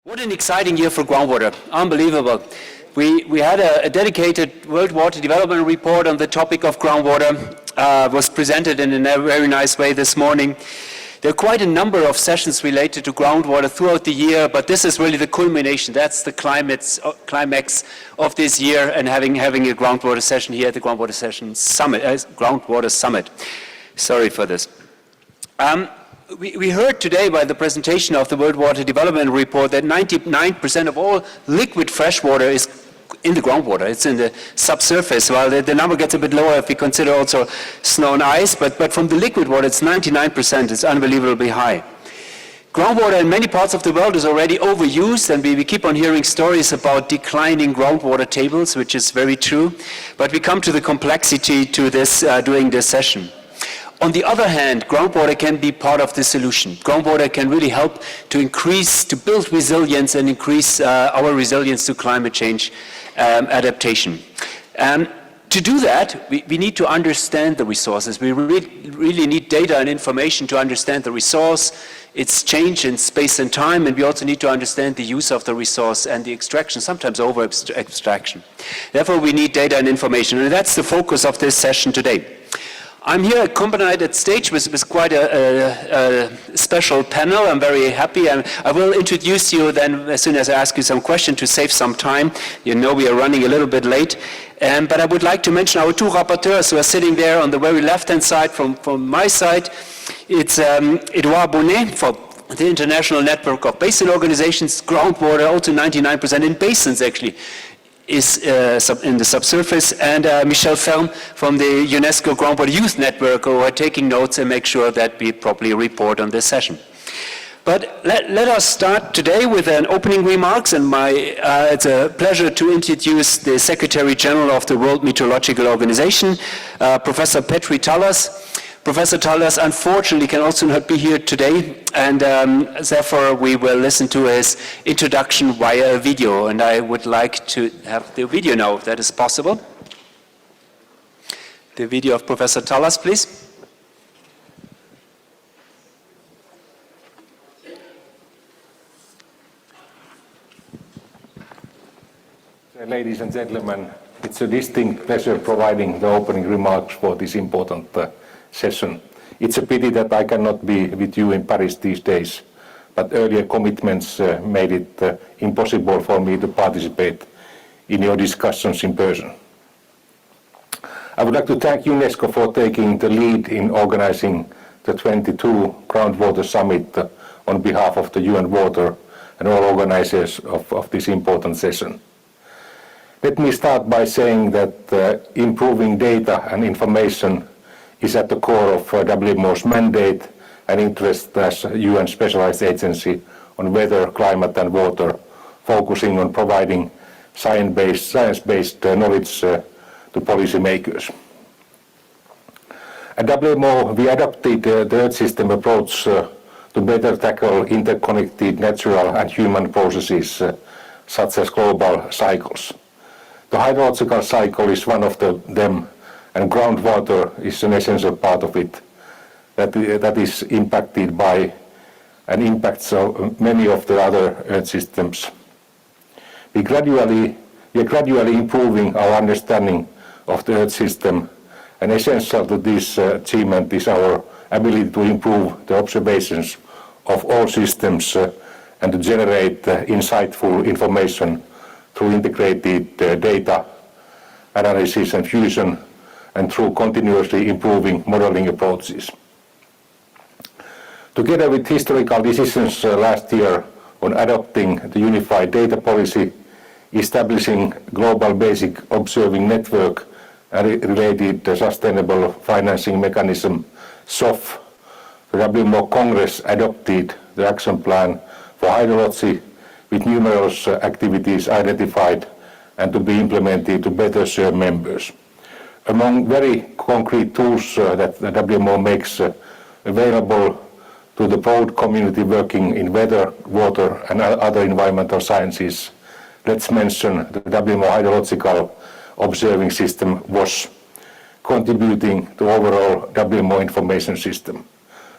What an exciting year for groundwater. Unbelievable. We had a dedicated World Water Development Report on the topic of groundwater. Was presented in a very nice way this morning. There are quite a number of sessions related to groundwater throughout the year, but this is really the culmination. That's the climax of this year, and having a groundwater session here at the Groundwater Summit. Sorry for this. We heard today by the presentation of the World Water Development Report that 99% of all liquid fresh water is in the groundwater. It's in the subsurface. Well, the number gets a bit lower if we consider also snow and ice, but from the liquid water, it's 99%. It's unbelievably high. Groundwater in many parts of the world is already overused, and we keep on hearing stories about declining groundwater tables, which is very true. But we come to the complexity to this during this session. On the other hand, groundwater can be part of the solution. Groundwater can really help to build resilience and increase our resilience to climate change adaptation. To do that, we need to understand the resources. We really need data and information to understand the resource, its change in space and time, and we also need to understand the use of the resource and the extraction, sometimes over-extraction. Therefore, we need data and information, and that's the focus of this session today. I'm here accompanied at stage with quite a special panel. I'm very happy. I will introduce you then as soon as I ask you some questions to save some time. You know we are running a little bit late. But I would like to mention our two rapporteurs who are sitting there on the very left-hand side from my side. It's Edouard Bonnet for the International Network of Basin Organizations, groundwater, also 99% in basins actually, is in the subsurface, and Michel Ferme from the UNESCO Groundwater Youth Network, who are taking notes and make sure that we properly report on this session. But let us start today with an opening remarks, and it's a pleasure to introduce the Secretary General of the World Meteorological Organization, Professor Petri Talas. Professor Talas unfortunately can also not be here today, and therefore we will listen to his introduction via a video, and I would like to have the video now, if that is possible. The video of Professor Talas, please. Ladies and gentlemen, it's a distinct pleasure providing the opening remarks for this important session. It's a pity that I cannot be with you in Paris these days, but earlier commitments made it impossible for me to participate in your discussions in person. I would like to thank UNESCO for taking the lead in organizing the 22 Groundwater Summit on behalf of the UN Water and all organizers of this important session. Let me start by saying that improving data and information is at the core of WMO's mandate and interest as a UN specialized agency on weather, climate and water, focusing on providing science-based knowledge to policymakers. At WMO, we adopted the Earth system approach to better tackle interconnected natural and human processes such as global cycles. The hydrological cycle is one of them, and groundwater is an essential part of it that is impacted by and impacts many of the other Earth systems. We are gradually improving our understanding of the Earth system, and essential to this achievement is our ability to improve the observations of all systems and to generate insightful information through integrated data analysis and fusion, and through continuously improving modeling approaches. Together with historical decisions last year on adopting the unified data policy, establishing global basic observing network and related sustainable financing mechanism, SOF, the WMO Congress adopted the action plan for hydrology with numerous activities identified and to be implemented to better serve members. Among very concrete tools that the WMO makes available to the broad community working in weather, water and other environmental sciences, let's mention the WMO Hydrological Observing System WOS, contributing to overall WMO information system.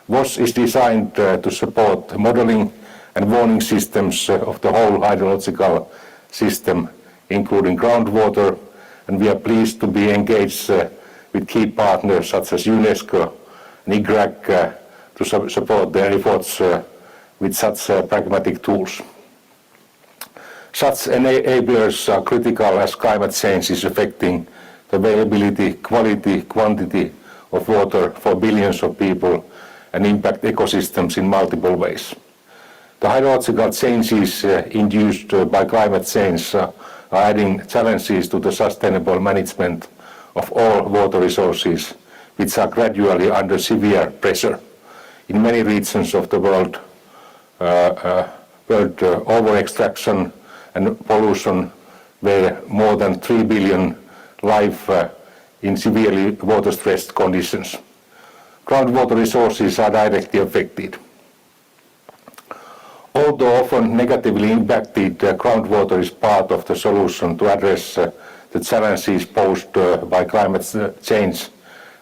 WOS is designed to support modeling and warning systems of the whole hydrological system, including groundwater, and we are pleased to be engaged with key partners such as UNESCO and IGRAC to support their efforts with such pragmatic tools. Such enablers are critical as climate change is affecting the availability, quality, quantity of water for billions of people and impact ecosystems in multiple ways. The hydrological changes induced by climate change are adding challenges to the sustainable management of all water resources, which are gradually under severe pressure. In many regions of the world, over-extraction and pollution where more than 3 billion live in severely water-stressed conditions. Groundwater resources are directly affected. Although often negatively impacted, groundwater is part of the solution to address the challenges posed by climate change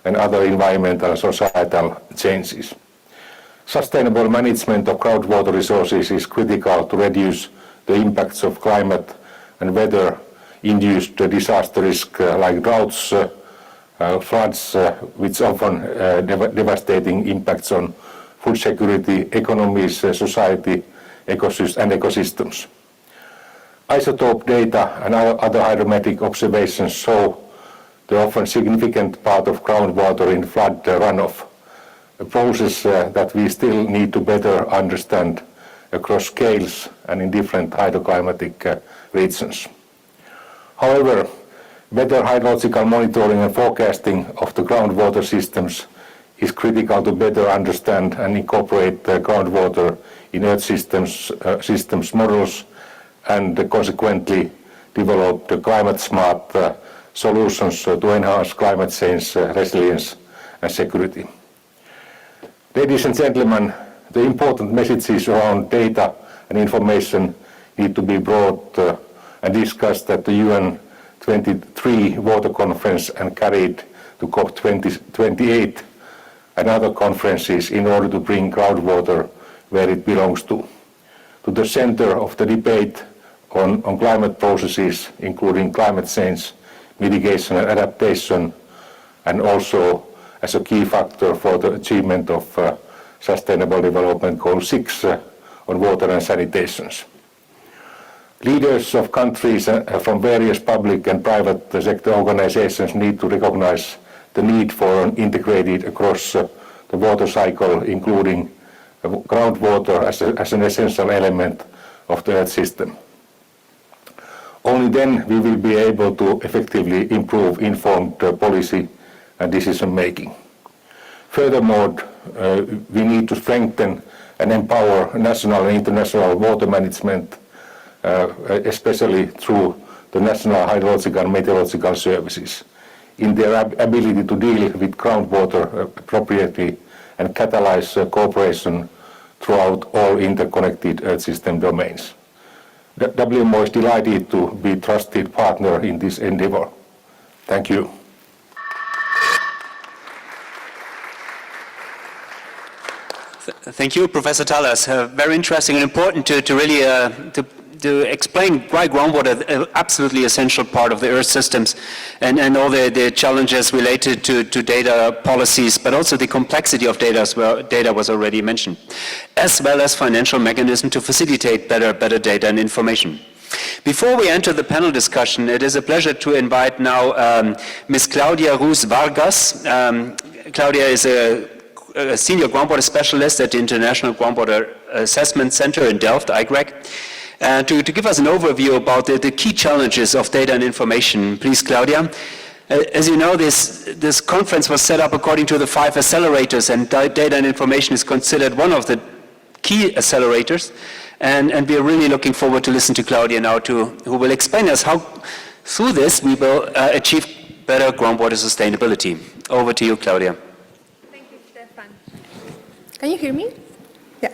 and other environmental and societal changes. Sustainable management of groundwater resources is critical to reduce the impacts of climate and weather-induced disaster risk like droughts, floods, which often devastating impacts on food security, economies, society, and ecosystems. Isotope data and other hydrometric observations show the often significant part of groundwater in flood runoff, a process that we still need to better understand across scales and in different hydroclimatic regions. However, better hydrological monitoring and forecasting of the groundwater systems is critical to better understand and incorporate groundwater in Earth systems models and consequently develop the climate-smart solutions to enhance climate change resilience and security. Ladies and gentlemen, the important messages around data and information need to be brought and discussed at the UN 23 Water Conference and carried to COP28 and other conferences in order to bring groundwater where it belongs to the center of the debate on climate processes, including climate change, mitigation and adaptation, and also as a key factor for the achievement of Sustainable Development Goal 6 on water and sanitation. Leaders of countries from various public and private sector organizations need to recognize the need for an integrated across the water cycle, including groundwater as an essential element of the Earth system. Only then we will be able to effectively improve informed policy and decision making. Furthermore, we need to strengthen and empower national and international water management, especially through the National Hydrological and Meteorological Services, in their ability to deal with groundwater appropriately and catalyze cooperation throughout all interconnected Earth system domains. The WMO is delighted to be a trusted partner in this endeavor. Thank you. Thank you, Professor Tallers. Very interesting and important to really to explain why groundwater is an absolutely essential part of the Earth systems and all the challenges related to data policies, but also the complexity of data as well. Data was already mentioned, as well as financial mechanism to facilitate better data and information. Before we enter the panel discussion, it is a pleasure to invite now Ms. Claudia Ruz Vargas. Claudia is a senior groundwater specialist at the International Groundwater Assessment Center in Delft, IGRAC, to give us an overview about the key challenges of data and information. Please, Claudia. As you know, this conference was set up according to the 5 accelerators, and data and information is considered one of the key accelerators. And we are really looking forward to listen to Claudia now, who will explain us how, through this, we will achieve better groundwater sustainability. Over to you, Claudia. Can you hear me? Yeah.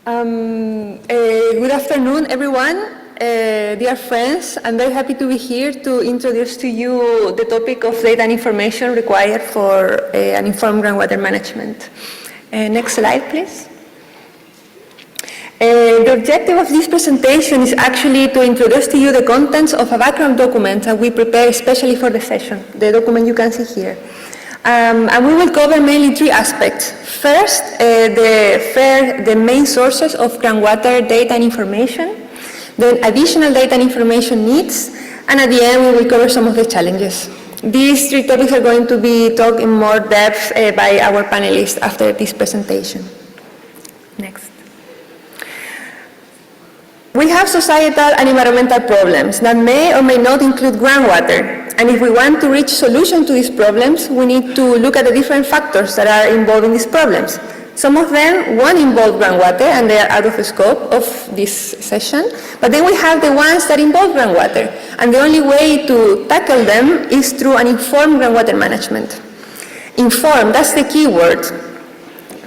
Good afternoon, everyone. Dear friends, I'm very happy to be here to introduce to you the topic of data and information required for an informed groundwater management. Next slide, please. The objective of this presentation is actually to introduce to you the contents of a background document that we prepared especially for the session, the document you can see here. And we will cover mainly three aspects. First, the main sources of groundwater data and information, then additional data and information needs, and at the end we will cover some of the challenges. These three topics are going to be talked in more depth by our panelists after this presentation. Next. We have societal and environmental problems that may or may not include groundwater. And if we want to reach solutions to these problems, we need to look at the different factors that are involved in these problems. Some of them won't involve groundwater and they are out of the scope of this session. But then we have the ones that involve groundwater. And the only way to tackle them is through an informed groundwater management. Informed, that's the key word,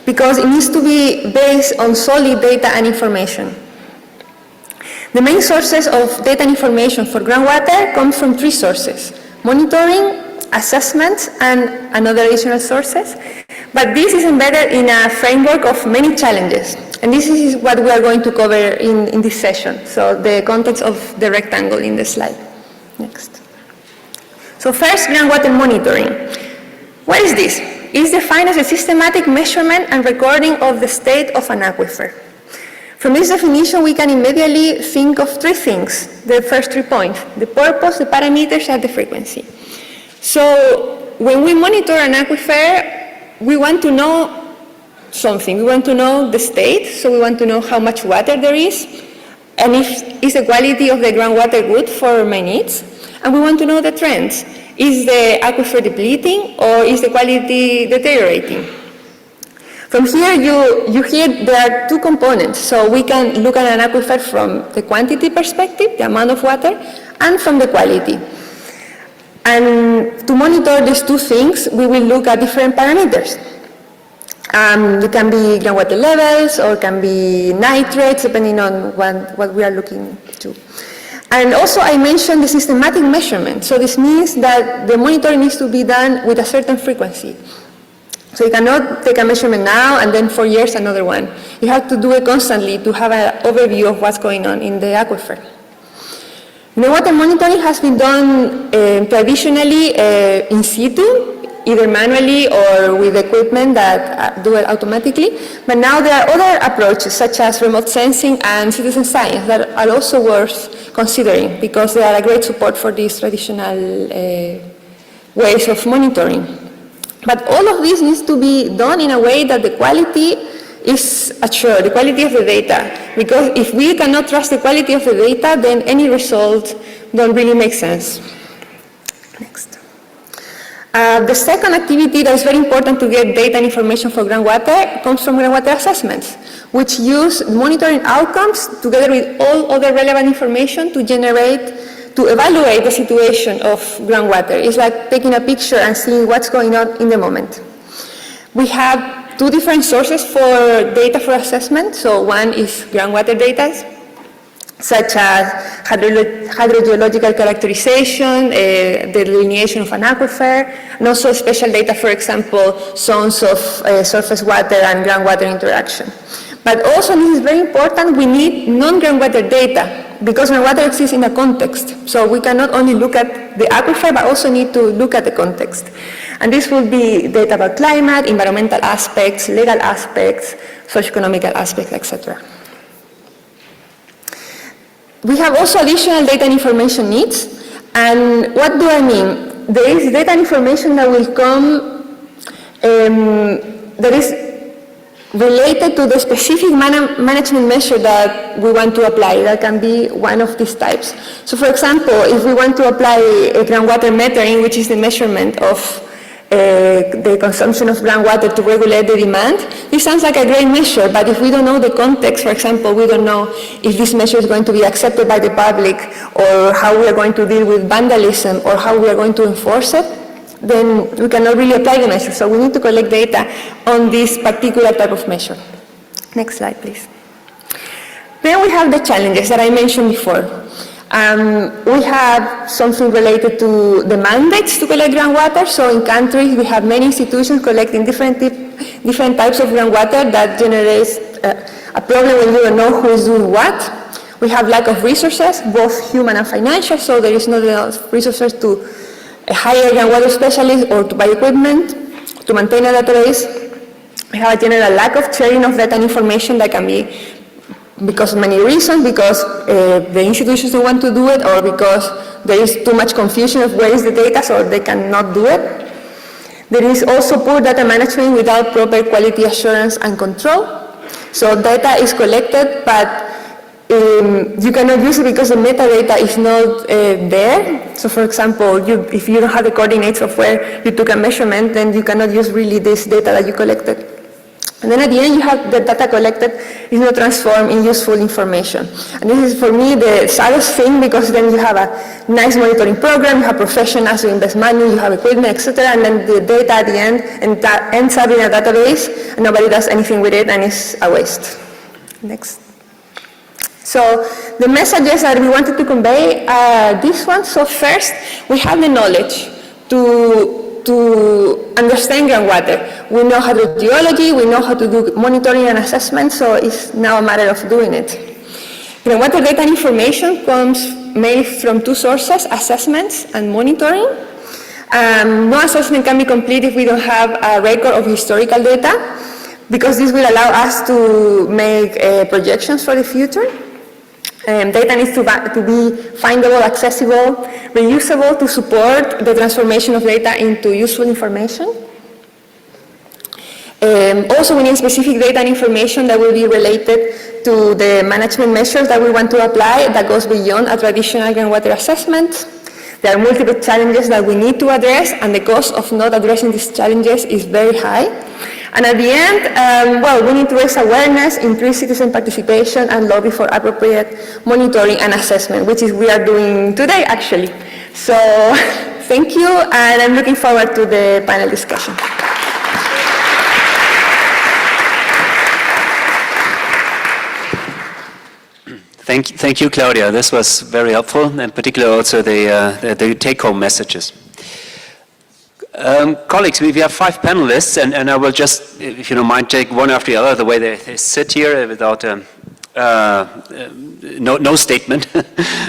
because it needs to be based on solid data and information. The main sources of data and information for groundwater come from three sources: monitoring, assessments, and another additional sources. But this is embedded in a framework of many challenges. And this is what we are going to cover in this session. So the contents of the rectangle in the slide. Next. So first, groundwater monitoring. What is this? It is defined as a systematic measurement and recording of the state of an aquifer. From this definition, we can immediately think of three things, the first 3 points: the purpose, the parameters, and the frequency. So when we monitor an aquifer, we want to know something. We want to know the state, so we want to know how much water there is, and is the quality of the groundwater good for my needs, and we want to know the trends. Is the aquifer depleting or is the quality deteriorating? From here, you hear there are two components. So we can look at an aquifer from the quantity perspective, the amount of water, and from the quality. And to monitor these two things, we will look at different parameters. It can be groundwater levels or can be nitrates, depending on what we are looking to. And also I mentioned the systematic measurement. So this means that the monitoring needs to be done with a certain frequency. So you cannot take a measurement now and then 4 years another one. You have to do it constantly to have an overview of what's going on in the aquifer. The water monitoring has been done traditionally in situ, either manually or with equipment that do it automatically. But now there are other approaches such as remote sensing and citizen science that are also worth considering because they are a great support for these traditional ways of monitoring. But all of this needs to be done in a way that the quality is assured, the quality of the data. Because if we cannot trust the quality of the data, then any results don't really make sense. Next. The second activity that is very important to get data and information for groundwater comes from groundwater assessments, which use monitoring outcomes together with all other relevant information to evaluate the situation of groundwater. It's like taking a picture and seeing what's going on in the moment. We have two different sources for data for assessment. So one is groundwater data, such as hydrogeological characterization, the delineation of an aquifer, and also special data, for example, zones of surface water and groundwater interaction. But also, this is very important, we need non-groundwater data, because groundwater exists in a context. So we cannot only look at the aquifer, but also need to look at the context. And this will be data about climate, environmental aspects, legal aspects, socioeconomic aspects, etc. We have also additional data and information needs. And what do I mean? There is data and information that will come that is related to the specific management measure that we want to apply. That can be one of these types. So for example, if we want to apply a groundwater metering, which is the measurement of the consumption of groundwater to regulate the demand, this sounds like a great measure, but if we don't know the context, for example, we don't know if this measure is going to be accepted by the public, or how we are going to deal with vandalism, or how we are going to enforce it, then we cannot really apply the measure. So we need to collect data on this particular type of measure. Next slide, please. Then we have the challenges that I mentioned before. We have something related to the mandates to collect groundwater. So in countries, we have many institutions collecting different types of groundwater that generates a problem when you don't know who is doing what. We have lack of resources, both human and financial, so there is not enough resources to hire groundwater specialists or to buy equipment, to maintain a database. We have a general lack of sharing of data and information that can be because of many reasons, because the institutions don't want to do it, or because there is too much confusion of where is the data, so they cannot do it. There is also poor data management without proper quality assurance and control. So data is collected, but you cannot use it because the metadata is not there. So for example, if you don't have the coordinates of where you took a measurement, then you cannot use really this data that you collected. And then at the end, you have the data collected is not transformed in useful information. And this is, for me, the saddest thing, because then you have a nice monitoring program, you have professionals who invest money, you have equipment, etc., and then the data at the end ends up in a database, and nobody does anything with it, and it's a waste. Next. So the messages that we wanted to convey are this one. So first, we have the knowledge to understand groundwater. We know how to do geology, we know how to do monitoring and assessment, so it's now a matter of doing it. Groundwater data and information comes mainly from two sources, assessments and monitoring. No assessment can be complete if we don't have a record of historical data, because this will allow us to make projections for the future. Data needs to be findable, accessible, reusable to support the transformation of data into useful information. Also, we need specific data and information that will be related to the management measures that we want to apply that goes beyond a traditional groundwater assessment. There are multiple challenges that we need to address, and the cost of not addressing these challenges is very high. And at the end, we need to raise awareness, increase citizen participation, and lobby for appropriate monitoring and assessment, which is we are doing today, actually. So, thank you, and I'm looking forward to the panel discussion. Thank you, Claudia. This was very helpful, and particularly also the take-home messages. Colleagues, we have 5 panelists, and I will just, if you don't mind, take one after the other, the way they sit here without no statement.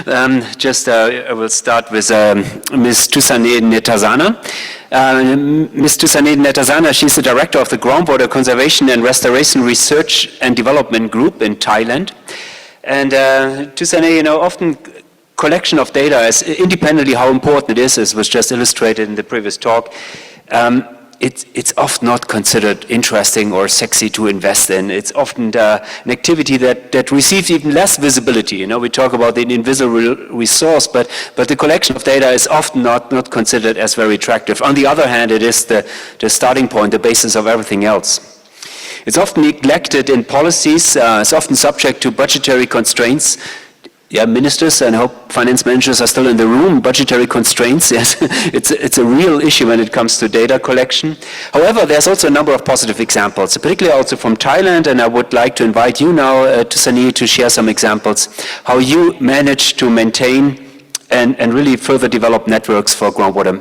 I will start with Ms. Thusaneh Netazana. Ms. Thusaneh Netazana, she's the director of the Groundwater Conservation and Restoration Research and Development Group in Thailand. And Thusaneh, often collection of data, as independently how important it is, as was just illustrated in the previous talk, it's often not considered interesting or sexy to invest in. It's often an activity that receives even less visibility. We talk about the invisible resource, but the collection of data is often not considered as very attractive. On the other hand, it is the starting point, the basis of everything else. It's often neglected in policies. It's often subject to budgetary constraints. Yeah, ministers and I hope finance managers are still in the room. Budgetary constraints, yes, it's a real issue when it comes to data collection. However, there's also a number of positive examples, particularly also from Thailand, and I would like to invite you now, Thusaneh, to share some examples, how you managed to maintain and really further develop networks for groundwater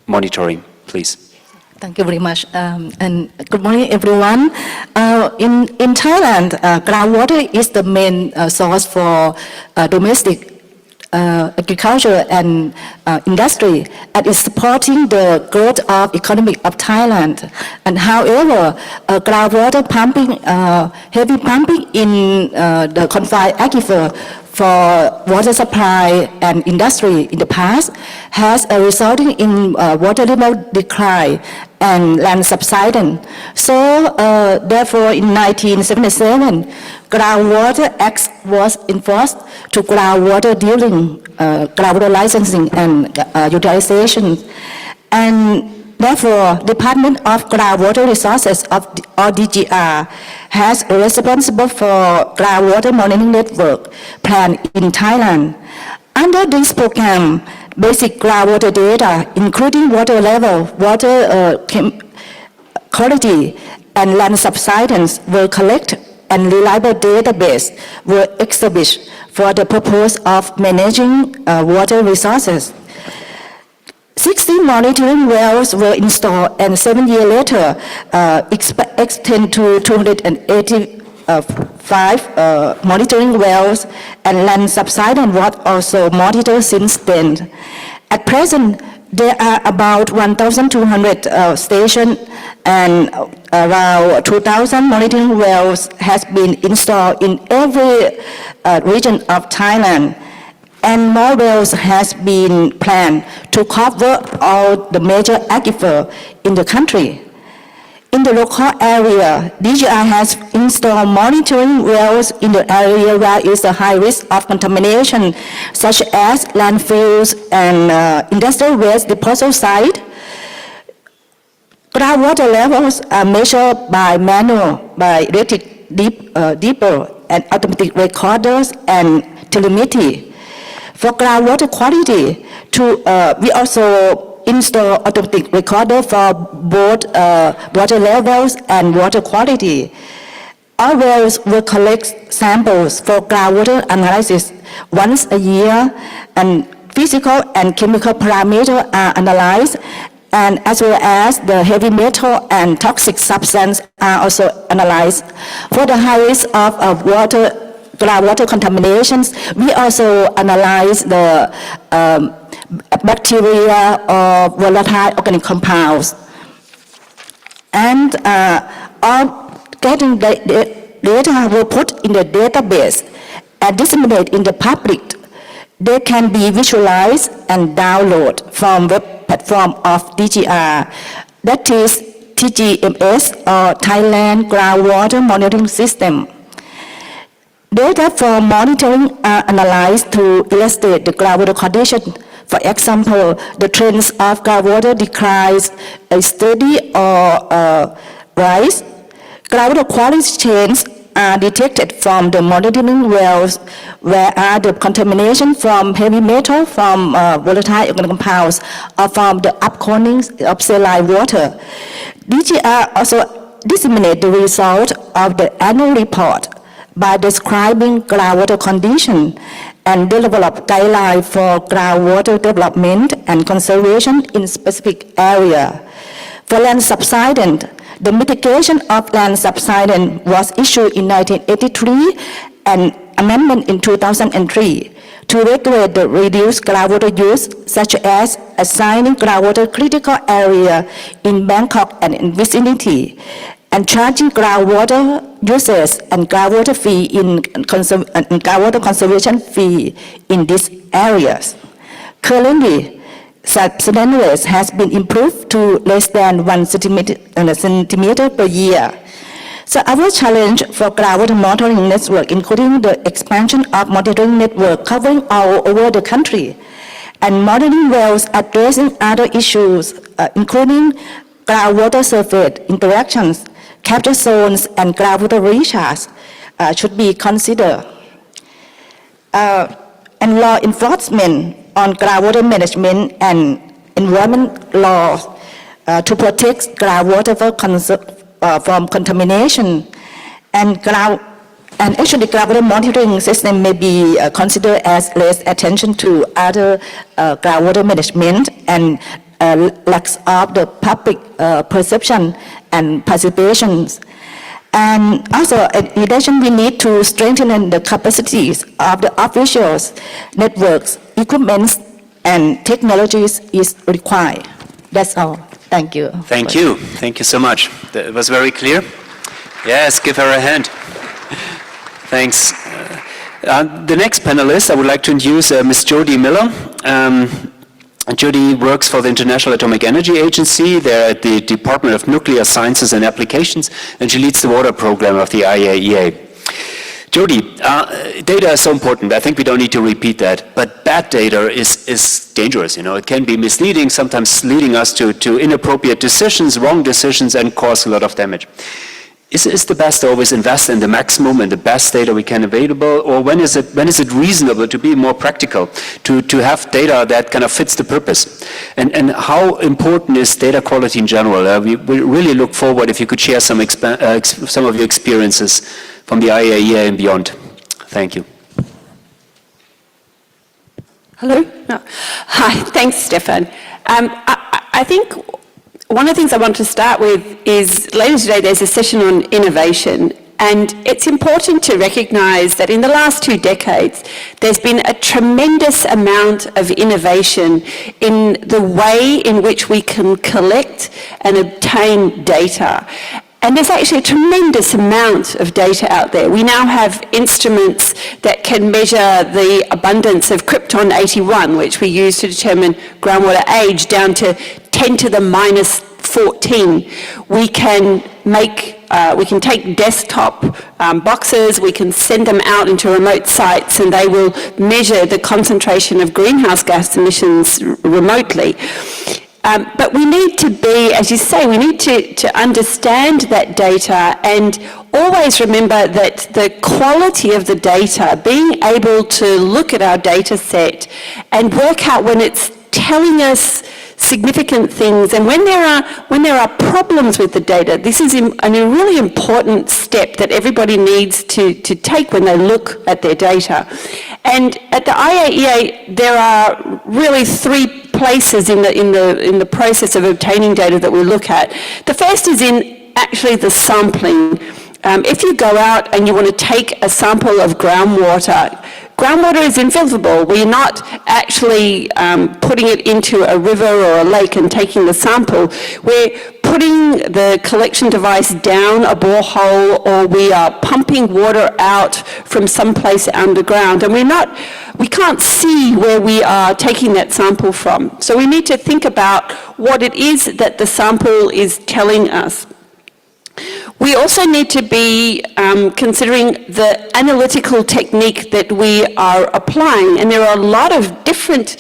monitoring, please. Thank you very much, and good morning, everyone. In Thailand, groundwater is the main source for domestic agriculture and industry, and is supporting the growth of economy of Thailand. And however, groundwater pumping, heavy pumping in the confined aquifer for water supply and industry in the past has resulting in water level decline and land subsidence. So therefore in 1977, Groundwater Act was enforced to groundwater dealing, groundwater licensing and utilization. And therefore, Department of Groundwater Resources or DGR has responsible for groundwater monitoring network plan in Thailand. Under this program, basic groundwater data, including water level, water quality, and land subsidence, were collected, and reliable database were established for the purpose of managing water resources. 16 monitoring wells were installed, and 7 years later, extended to 280 5 monitoring wells, and land subsidence was also monitored since then. At present, there are about 1,200 stations and around 2,000 monitoring wells has been installed in every region of Thailand. And more wells has been planned to cover all the major aquifer in the country. In the local area, DGI has installed monitoring wells in the area where is a high risk of contamination, such as landfills and industrial waste disposal site. Groundwater levels are measured by manual, by electric deeper and automatic recorders and telemetry. For groundwater quality, we also install automatic recorder for both water levels and water quality. All wells will collect samples for groundwater analysis once a year, and physical and chemical parameters are analyzed, and as well as the heavy metal and toxic substance are also analyzed. For the high risk of groundwater contaminations, we also analyze the bacteria or volatile organic compounds. And all getting data were put in the database and disseminated in the public. They can be visualized and downloaded from web platform of DGR, that is TGMS or Thailand Groundwater Monitoring System. Data for monitoring are analyzed to illustrate the groundwater condition. For example, the trends of groundwater declines, a steady or rise. Groundwater quality changes are detected from the monitoring wells, where are the contamination from heavy metal, from volatile organic compounds, or from the upcouling of saline water. DGR also disseminates the result of the annual report by describing groundwater condition and develop guidelines for groundwater development and conservation in specific area. For land subsidence, the mitigation of land subsidence was issued in 1983 and amendment in 2003 to regulate the reduced groundwater use, such as assigning groundwater critical area in Bangkok and in vicinity, and charging groundwater users and groundwater fee and groundwater conservation fee in these areas. Currently, subsidence rate has been improved to less than 1 centimeter per year. So our challenge for groundwater monitoring network, including the expansion of monitoring network covering all over the country, and monitoring wells addressing other issues, including groundwater surface interactions, capture zones, and groundwater recharge, should be considered. And law enforcement on groundwater management and environment laws to protect groundwater from contamination. And actually groundwater monitoring system may be considered as less attention to other groundwater management and lacks of the public perception and participations. And also, in addition, we need to strengthen the capacities of the officials, networks, equipment, and technologies is required. That's all. Thank you. Thank you. Thank you so much. That was very clear. Yes, give her a hand. Thanks. The next panelist, I would like to introduce Ms. Jody Miller. Jody works for the International Atomic Energy Agency. They're at the Department of Nuclear Sciences and Applications, and she leads the water program of the IAEA. Jody, data is so important. I think we don't need to repeat that. But bad data is dangerous. It can be misleading, sometimes leading us to inappropriate decisions, wrong decisions, and cause a lot of damage. Is the best to always invest in the maximum and the best data we can available, or when is it reasonable to be more practical, to have data that kind of fits the purpose? And how important is data quality in general? We really look forward if you could share some of your experiences from the IAEA and beyond. Thank you. Hello? No. Hi, thanks, Stefan. I think one of the things I want to start with is later today there's a session on innovation, And it's important to recognise that in the last 2 decades, there's been a tremendous amount of innovation in the way in which we can collect and obtain data. And there's actually a tremendous amount of data out there. We now have instruments that can measure the abundance of krypton-81, which we use to determine groundwater age, down to 10 to the minus 14. We can take desktop boxes, we can send them out into remote sites, and they will measure the concentration of greenhouse gas emissions remotely. But we need to be, as you say, we need to understand that data and always remember that the quality of the data, being able to look at our data set and work out when it's telling us significant things, and when there are problems with the data, this is a really important step that everybody needs to take when they look at their data. And at the IAEA, there are really 3 places in the process of obtaining data that we look at. The first is in actually the sampling. If you go out and you want to take a sample of groundwater is invisible. We're not actually putting it into a river or a lake and taking the sample. We're putting the collection device down a borehole, or we are pumping water out from someplace underground, and we can't see where we are taking that sample from. So we need to think about what it is that the sample is telling us. We also need to be considering the analytical technique that we are applying, and there are a lot of different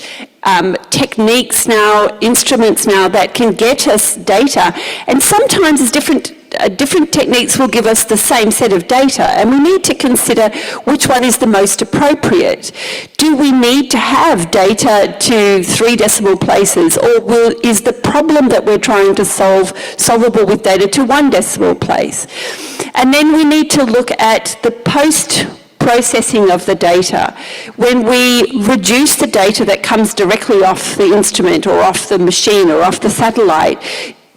techniques now, instruments now that can get us data, and sometimes it's different techniques will give us the same set of data, and we need to consider which one is the most appropriate. Do we need to have data to 3 decimal places, or is the problem that we're trying to solve solvable with data to 1 decimal place? And then we need to look at the post-processing of the data. When we reduce the data that comes directly off the instrument or off the machine or off the satellite,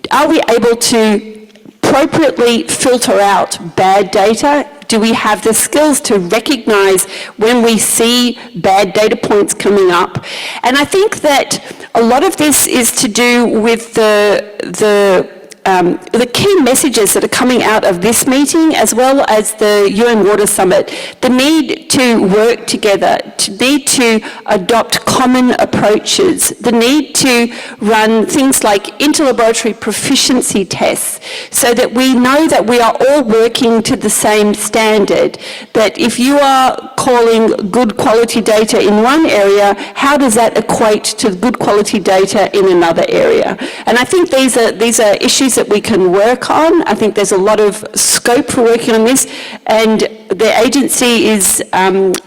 are we able to appropriately filter out bad data? Do we have the skills to recognise when we see bad data points coming up? And I think that a lot of this is to do with the key messages that are coming out of this meeting, as well as the UN Water Summit. The need to work together, the need to adopt common approaches, the need to run things like interlaboratory proficiency tests, so that we know that we are all working to the same standard, that if you are calling good quality data in one area, how does that equate to good quality data in another area? And I think these are issues that we can work on. I think there's a lot of scope for working on this, and the agency is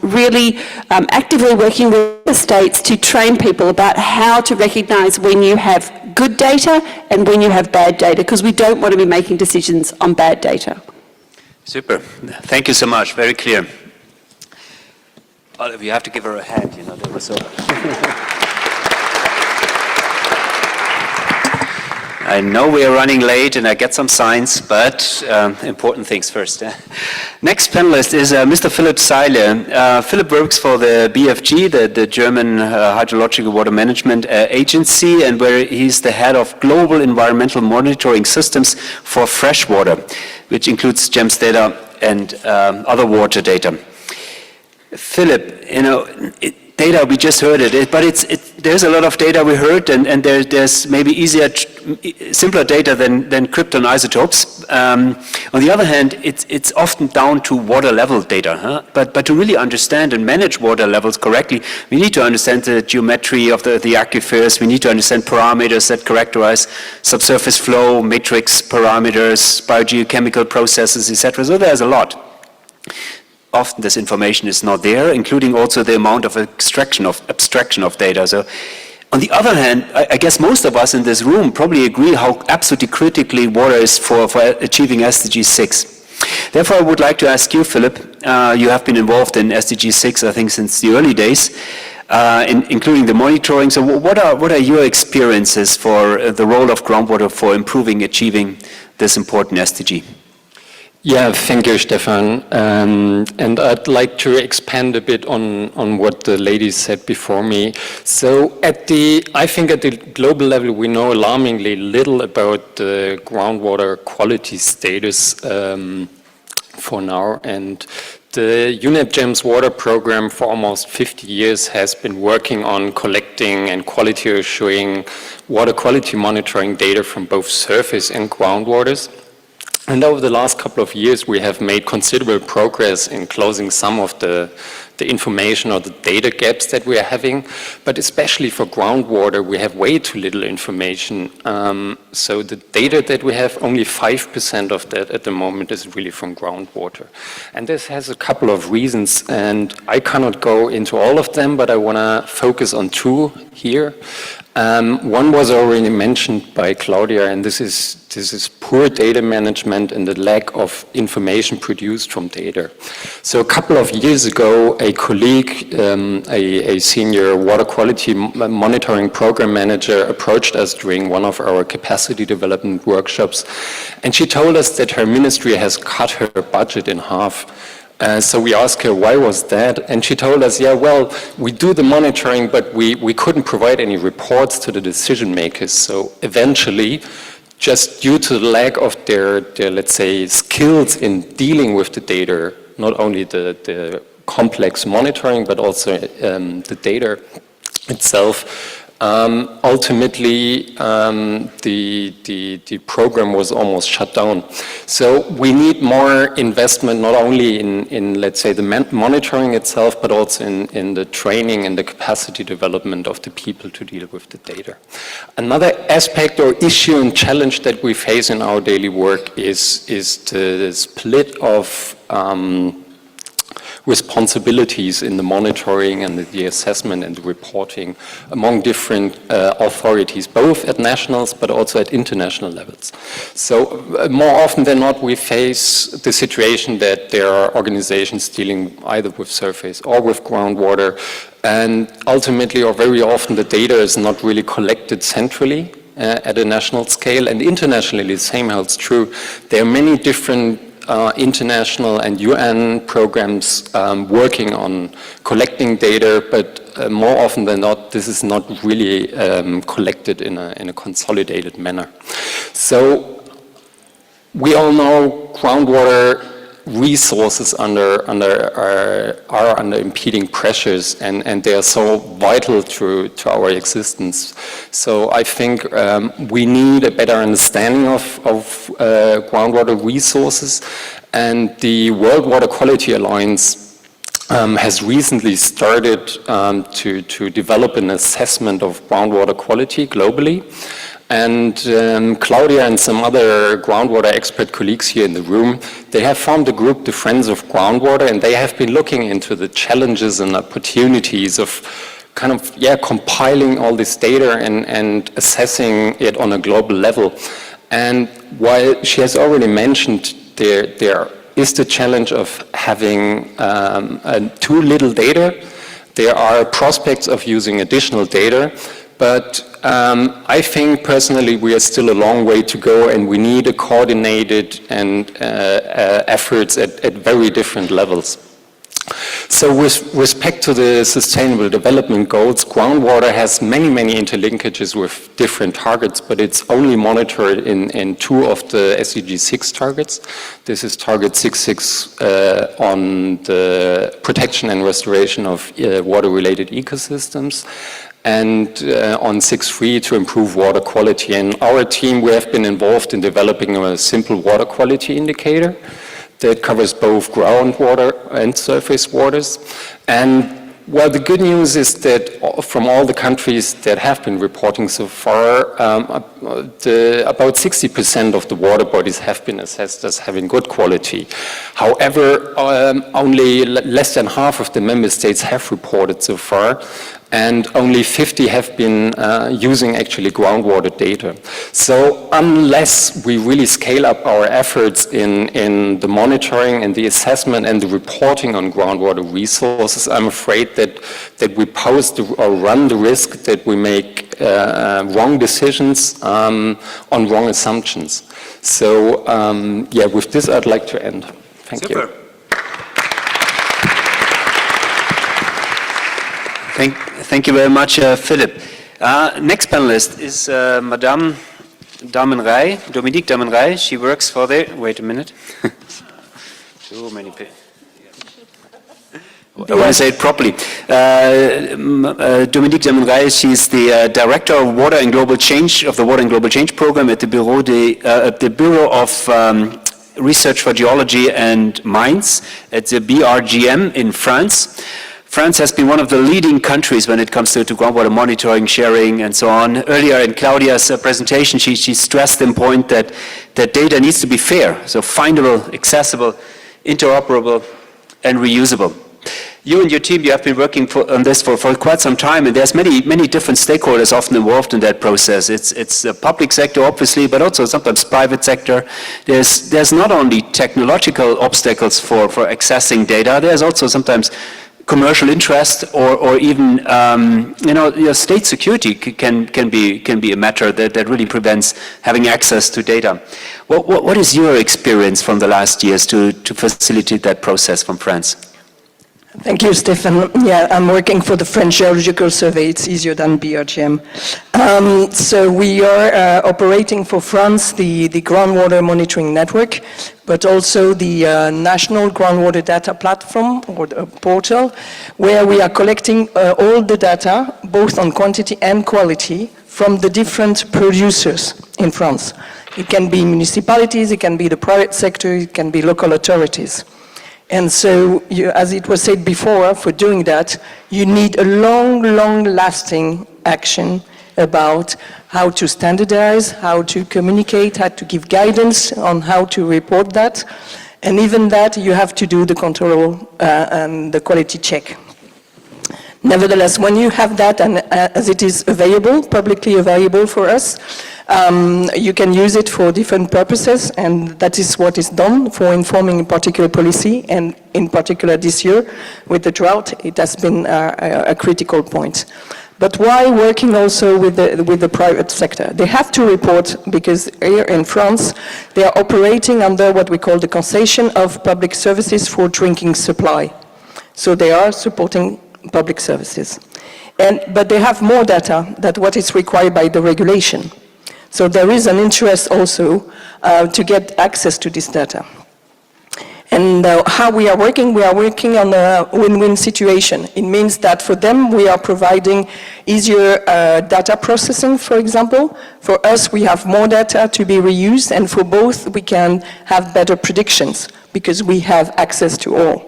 really actively working with the states to train people about how to recognise when you have good data and when you have bad data, because we don't want to be making decisions on bad data. Super. Thank you so much. Very clear. Olive, you have to give her a hand, that was so... I know we are running late and I get some signs, but important things first. Next panelist is Mr. Philipp Seile. Philipp works for the BFG, the German Hydrological Water Management Agency, and where he's the head of Global Environmental Monitoring Systems for Freshwater, which includes GEMS data and other water data. Philipp, data, we just heard it, but there's a lot of data we heard, and there's maybe simpler data than krypton isotopes. On the other hand, it's often down to water level data, but to really understand and manage water levels correctly, we need to understand the geometry of the aquifers, we need to understand parameters that characterize subsurface flow, matrix parameters, biogeochemical processes, etc. So there's a lot. Often this information is not there, including also the amount of abstraction of data. So, on the other hand, I guess most of us in this room probably agree how absolutely critically water is for achieving SDG 6. Therefore, I would like to ask you, Philipp, you have been involved in SDG 6, I think, since the early days, including the monitoring. So what are your experiences for the role of groundwater for achieving this important SDG? Yeah, thank you, Stefan. And I'd like to expand a bit on what the ladies said before me. So I think at the global level, we know alarmingly little about the groundwater quality status for now. And the UNEP GEMS water program for almost 50 years has been working on collecting and quality assuring water quality monitoring data from both surface and groundwaters. And over the last couple of years, we have made considerable progress in closing some of the information or the data gaps that we are having. But especially for groundwater, we have way too little information. So the data that we have, only 5% of that at the moment is really from groundwater. And this has a couple of reasons, and I cannot go into all of them, but I want to focus on two here. One was already mentioned by Claudia, and this is poor data management and the lack of information produced from data. So a couple of years ago, a colleague, a senior water quality monitoring program manager, approached us during one of our capacity development workshops, and she told us that her ministry has cut her budget in half. So we asked her, why was that? And she told us, yeah, well, we do the monitoring, but we couldn't provide any reports to the decision makers. So eventually, just due to the lack of their let's say, skills in dealing with the data, not only the complex monitoring, but also the data itself, ultimately, the program was almost shut down. So we need more investment, not only in let's say, the monitoring itself, but also in the training and the capacity development of the people to deal with the data. Another aspect or issue and challenge that we face in our daily work is the split of responsibilities in the monitoring and the assessment and the reporting among different authorities, both at nationals but also at international levels. So more often than not, we face the situation that there are organizations dealing either with surface or with groundwater, and ultimately or very often the data is not really collected centrally at a national scale, and internationally the same holds true. There are many different international and UN programs working on collecting data, but more often than not, this is not really collected in a consolidated manner. So we all know groundwater resources are under impeding pressures, and they are so vital to our existence. So I think we need a better understanding of groundwater resources, and the World Water Quality Alliance has recently started to develop an assessment of groundwater quality globally. And Claudia and some other groundwater expert colleagues here in the room, they have formed a group, the Friends of Groundwater, and they have been looking into the challenges and opportunities of kind of, compiling all this data and assessing it on a global level. And while she has already mentioned there is the challenge of having too little data, there are prospects of using additional data, but I think personally we are still a long way to go, and we need a coordinated and efforts at very different levels. So with respect to the Sustainable Development Goals, groundwater has many interlinkages with different targets, but it's only monitored in two of the SDG 6 targets. This is target 6.6 on the protection and restoration of water-related ecosystems, and on 6.3 to improve water quality. And our team, we have been involved in developing a simple water quality indicator that covers both groundwater and surface waters. And well, the good news is that from all the countries that have been reporting so far, about 60% of the water bodies have been assessed as having good quality. However, only less than half of the member states have reported so far, and only 50 have been using actually groundwater data. So unless we really scale up our efforts in the monitoring and the assessment and the reporting on groundwater resources, I'm afraid that we pose or run the risk that we make wrong decisions on wrong assumptions. So, yeah, with this I'd like to end. Thank you. Thank you very much, Philip. Next panelist is Madame Dominique Damenrey. She works for the, wait a minute. Too many people. I want to say it properly. Dominique Damenrey, she's the Director of Water and Global Change of the Water and Global Change Program at the Bureau of Research for Geology and Mines at the BRGM in France. France has been one of the leading countries when it comes to groundwater monitoring, sharing, and so on. Earlier in Claudia's presentation, she stressed the point that data needs to be fair, so findable, accessible, interoperable, and reusable. You and your team, you have been working on this for quite some time, and there's many different stakeholders often involved in that process. It's the public sector, obviously, but also sometimes private sector. There's not only technological obstacles for accessing data, there's also sometimes commercial interest or even state security can be a matter that really prevents having access to data. What is your experience from the last years to facilitate that process from France? Thank you, Stefan. Yeah, I'm working for the French Geological Survey. It's easier than BRGM. So we are operating for France the groundwater monitoring network, but also the National Groundwater Data Platform, or the portal, where we are collecting all the data, both on quantity and quality, from the different producers in France. It can be municipalities, it can be the private sector, it can be local authorities. And so, as it was said before, for doing that, you need a long-lasting action about how to standardize, how to communicate, how to give guidance on how to report that. And even that, you have to do the control and the quality check. Nevertheless, when you have that, and as it is available, publicly available for us, you can use it for different purposes, and that is what is done for informing a particular policy, and in particular this year, with the drought, it has been a critical point. But why working also with the private sector? They have to report, because here in France, they are operating under what we call the concession of public services for drinking supply. So they are supporting public services. But they have more data than what is required by the regulation. So there is an interest also to get access to this data. And how we are working on a win-win situation. It means that for them, we are providing easier data processing, for example. For us, we have more data to be reused, and for both, we can have better predictions, because we have access to all.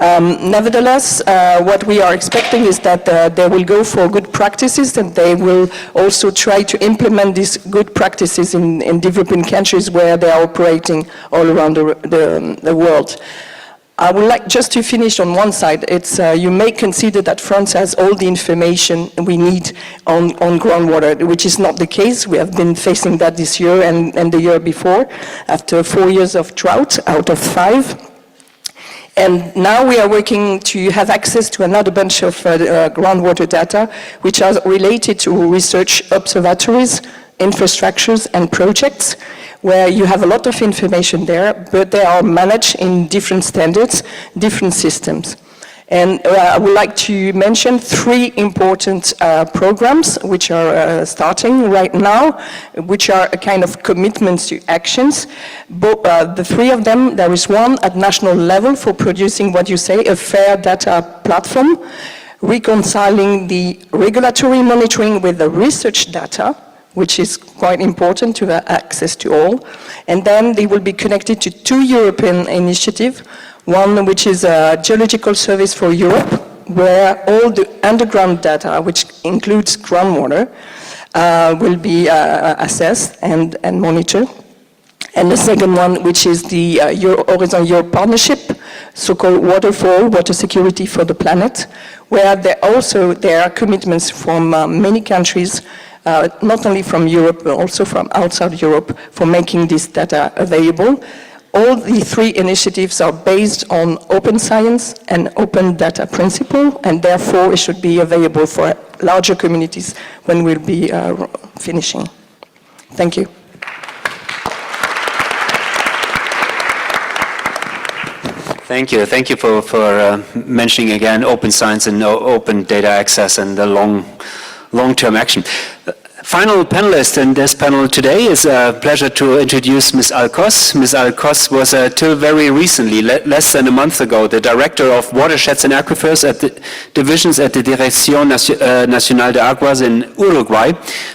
Nevertheless, what we are expecting is that they will go for good practices, and they will also try to implement these good practices in developing countries where they are operating all around the world. I would like just to finish on one side. It's you may consider that France has all the information we need on groundwater, which is not the case. We have been facing that this year and the year before, after 4 years of drought out of 5. And now we are working to have access to another bunch of groundwater data, which are related to research observatories, infrastructures, and projects, where you have a lot of information there, but they are managed in different standards, different systems. And I would like to mention 3 important programs which are starting right now, which are a kind of commitments to actions. The 3 of them, there is one at national level for producing what you say, a fair data platform, reconciling the regulatory monitoring with the research data, which is quite important to have access to all. And then they will be connected to 2 European initiatives. One which is a geological service for Europe, where all the underground data, which includes groundwater, will be assessed and monitored. And the second one, which is the Horizon Europe Partnership, so-called Waterfall, Water Security for the Planet, where there are commitments from many countries, not only from Europe, but also from outside Europe, for making this data available. All the three initiatives are based on open science and open data principle, and therefore it should be available for larger communities when we'll be finishing. Thank you. Thank you. Thank you for mentioning again open science and open data access and the long-term action. Final panelist in this panel today is a pleasure to introduce Ms. Alcos. Ms. Alcos was till very recently, less than a month ago, the director of watersheds and aquifers at the divisions at the Dirección Nacional de Aguas in Uruguay.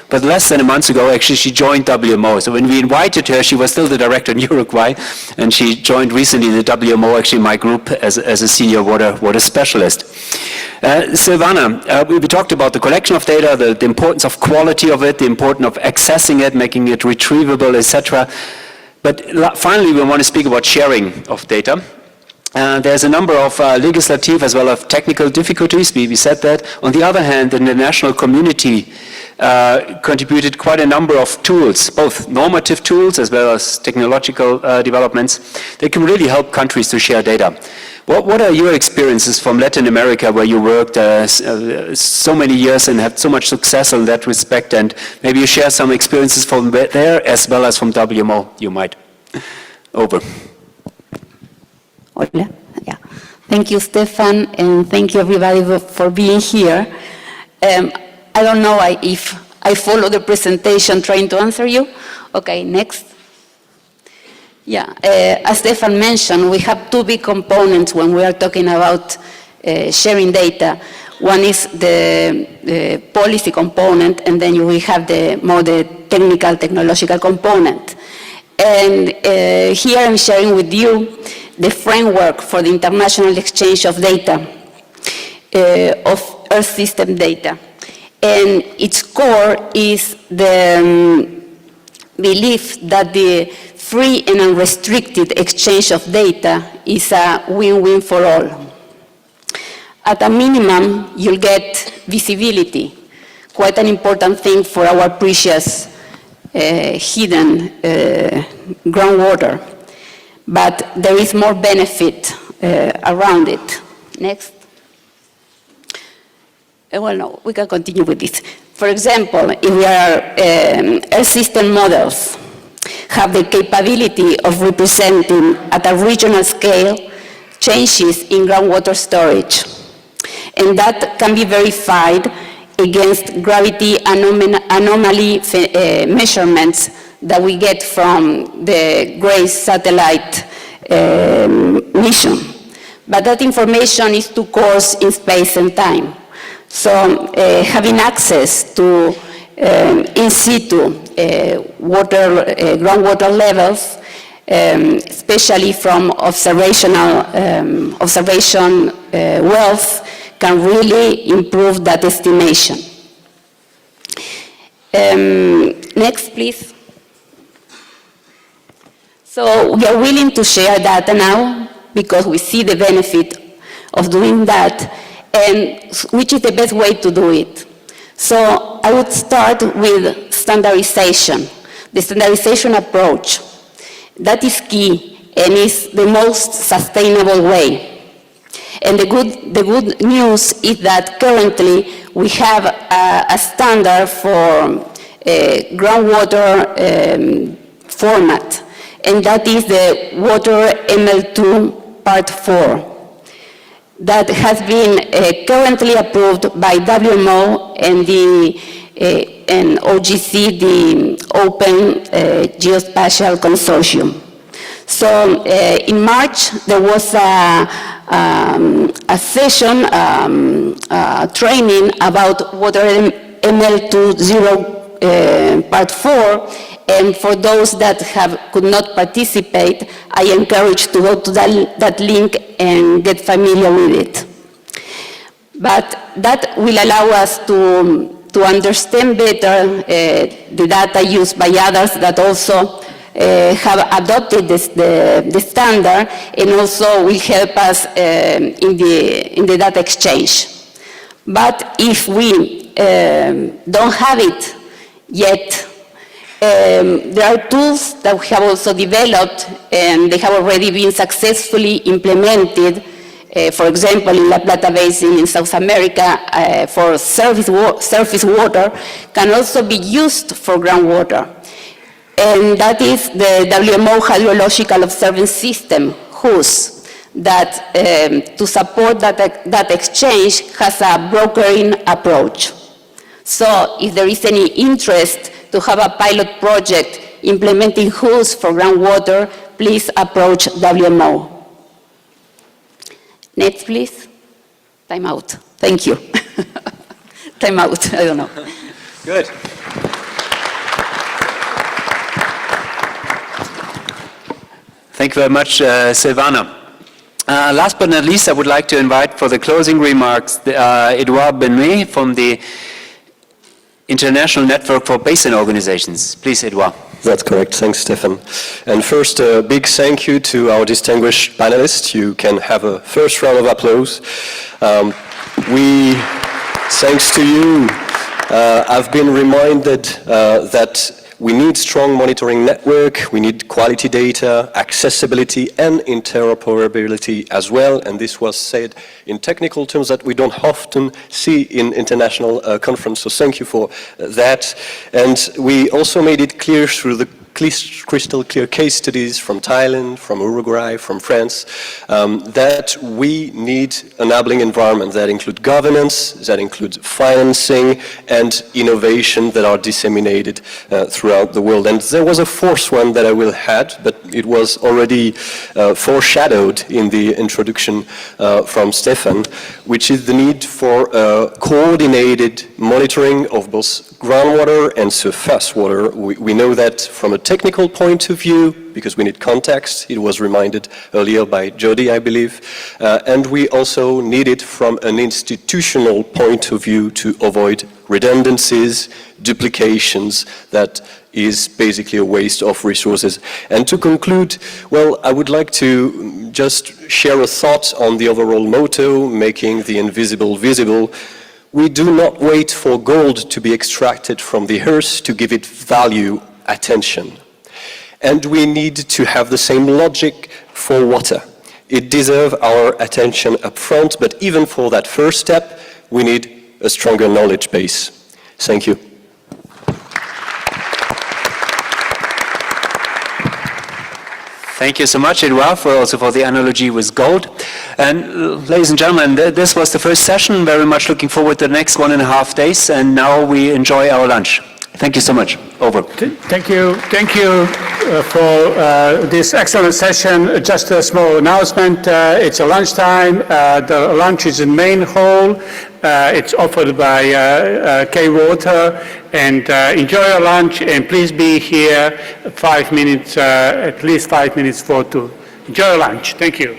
But less than a month ago, actually, she joined WMO. So when we invited her, she was still the director in Uruguay, and she joined recently the WMO, actually my group, as a senior water specialist. Silvana, we talked about the collection of data, the importance of quality of it, the importance of accessing it, making it retrievable, etc. But finally, we want to speak about sharing of data. There's a number of legislative as well as technical difficulties, we said that. On the other hand, the international community contributed quite a number of tools, both normative tools as well as technological developments that can really help countries to share data. What are your experiences from Latin America, where you worked so many years and had so much success in that respect? And maybe you share some experiences from there as well as from WMO, you might. Over. Hola. Yeah. Thank you, Stefan, and thank you, everybody, for being here. I don't know if I follow the presentation trying to answer you. Okay, next. Yeah, as Stefan mentioned, we have two big components when we are talking about sharing data. One is the policy component, and then we have the technical, technological component. And here I'm sharing with you the framework for the international exchange of data, of Earth system data. And its core is the belief that the free and unrestricted exchange of data is a win-win for all. At a minimum, you'll get visibility, quite an important thing for our precious hidden groundwater. But there is more benefit around it. Next. Well, no, we can continue with this. For example, if we are Earth system models have the capability of representing at a regional scale changes in groundwater storage. And that can be verified against gravity anomaly measurements that we get from the GRACE satellite mission. But that information is too coarse in space and time. So having access to in situ groundwater levels, especially from observation wells, can really improve that estimation. Next, please. So we are willing to share data now because we see the benefit of doing that, and which is the best way to do it. So I would start with standardization, the standardization approach. That is key and is the most sustainable way. And the good news is that currently we have a standard for groundwater format, and that is the Water ML2 Part 4. That has been currently approved by WMO and and OGC, the Open Geospatial Consortium. So in March, there was a session, training about Water ML2 Part 4, and for those that could not participate, I encourage to go to that link and get familiar with it. But that will allow us to understand better the data used by others that also have adopted the standard, and also will help us in the data exchange. But if we don't have it yet, There are tools that we have also developed and they have already been successfully implemented. For example, in La Plata Basin in South America for surface water can also be used for groundwater. And that is the WMO Hydrological Observance System, HOOS, that to support that exchange has a brokering approach. So if there is any interest to have a pilot project implementing HOOS for groundwater, please approach WMO. Next, please. Time out. Thank you. Time out. I don't know. Good. Thank you very much, Silvana. Last but not least, I would like to invite for the closing remarks Edouard Benoit from the International Network for Basin Organizations. Please, Edouard. That's correct. Thanks, Stefan. And first, a big thank you to our distinguished panelists. You can have a first round of applause. Thanks to you, I've been reminded that we need strong monitoring network, we need quality data, accessibility and interoperability as well, and this was said in technical terms that we don't often see in international conference, so thank you for that. And we also made it clear through the crystal clear case studies from Thailand, from Uruguay, from France, that we need enabling environment that include governance, that includes financing and innovation that are disseminated throughout the world. And there was a fourth one that I will add, but it was already foreshadowed in the introduction from Stefan, which is the need for coordinated monitoring of both groundwater and surface water. We know that from a technical point of view, because we need context, it was reminded earlier by Jody, I believe, and we also need it from an institutional point of view to avoid redundancies, duplications, that is basically a waste of resources. And to conclude, well, I would like to just share a thought on the overall motto, making the invisible visible. We do not wait for gold to be extracted from the earth to give it value, attention. And we need to have the same logic for water. It deserves our attention up front, but even for that first step, we need a stronger knowledge base. Thank you. Thank you so much, Edouard, also for the analogy with gold. And ladies and gentlemen, this was the first session. Very much looking forward to the next 1.5 days. And now we enjoy our lunch. Thank you so much. Over. Thank you. Thank you for this excellent session. Just a small announcement. It's a lunchtime. The lunch is in main hall. It's offered by K-Water. And enjoy your lunch. And please be here 5 minutes, at least 5 minutes for to enjoy your lunch. Thank you.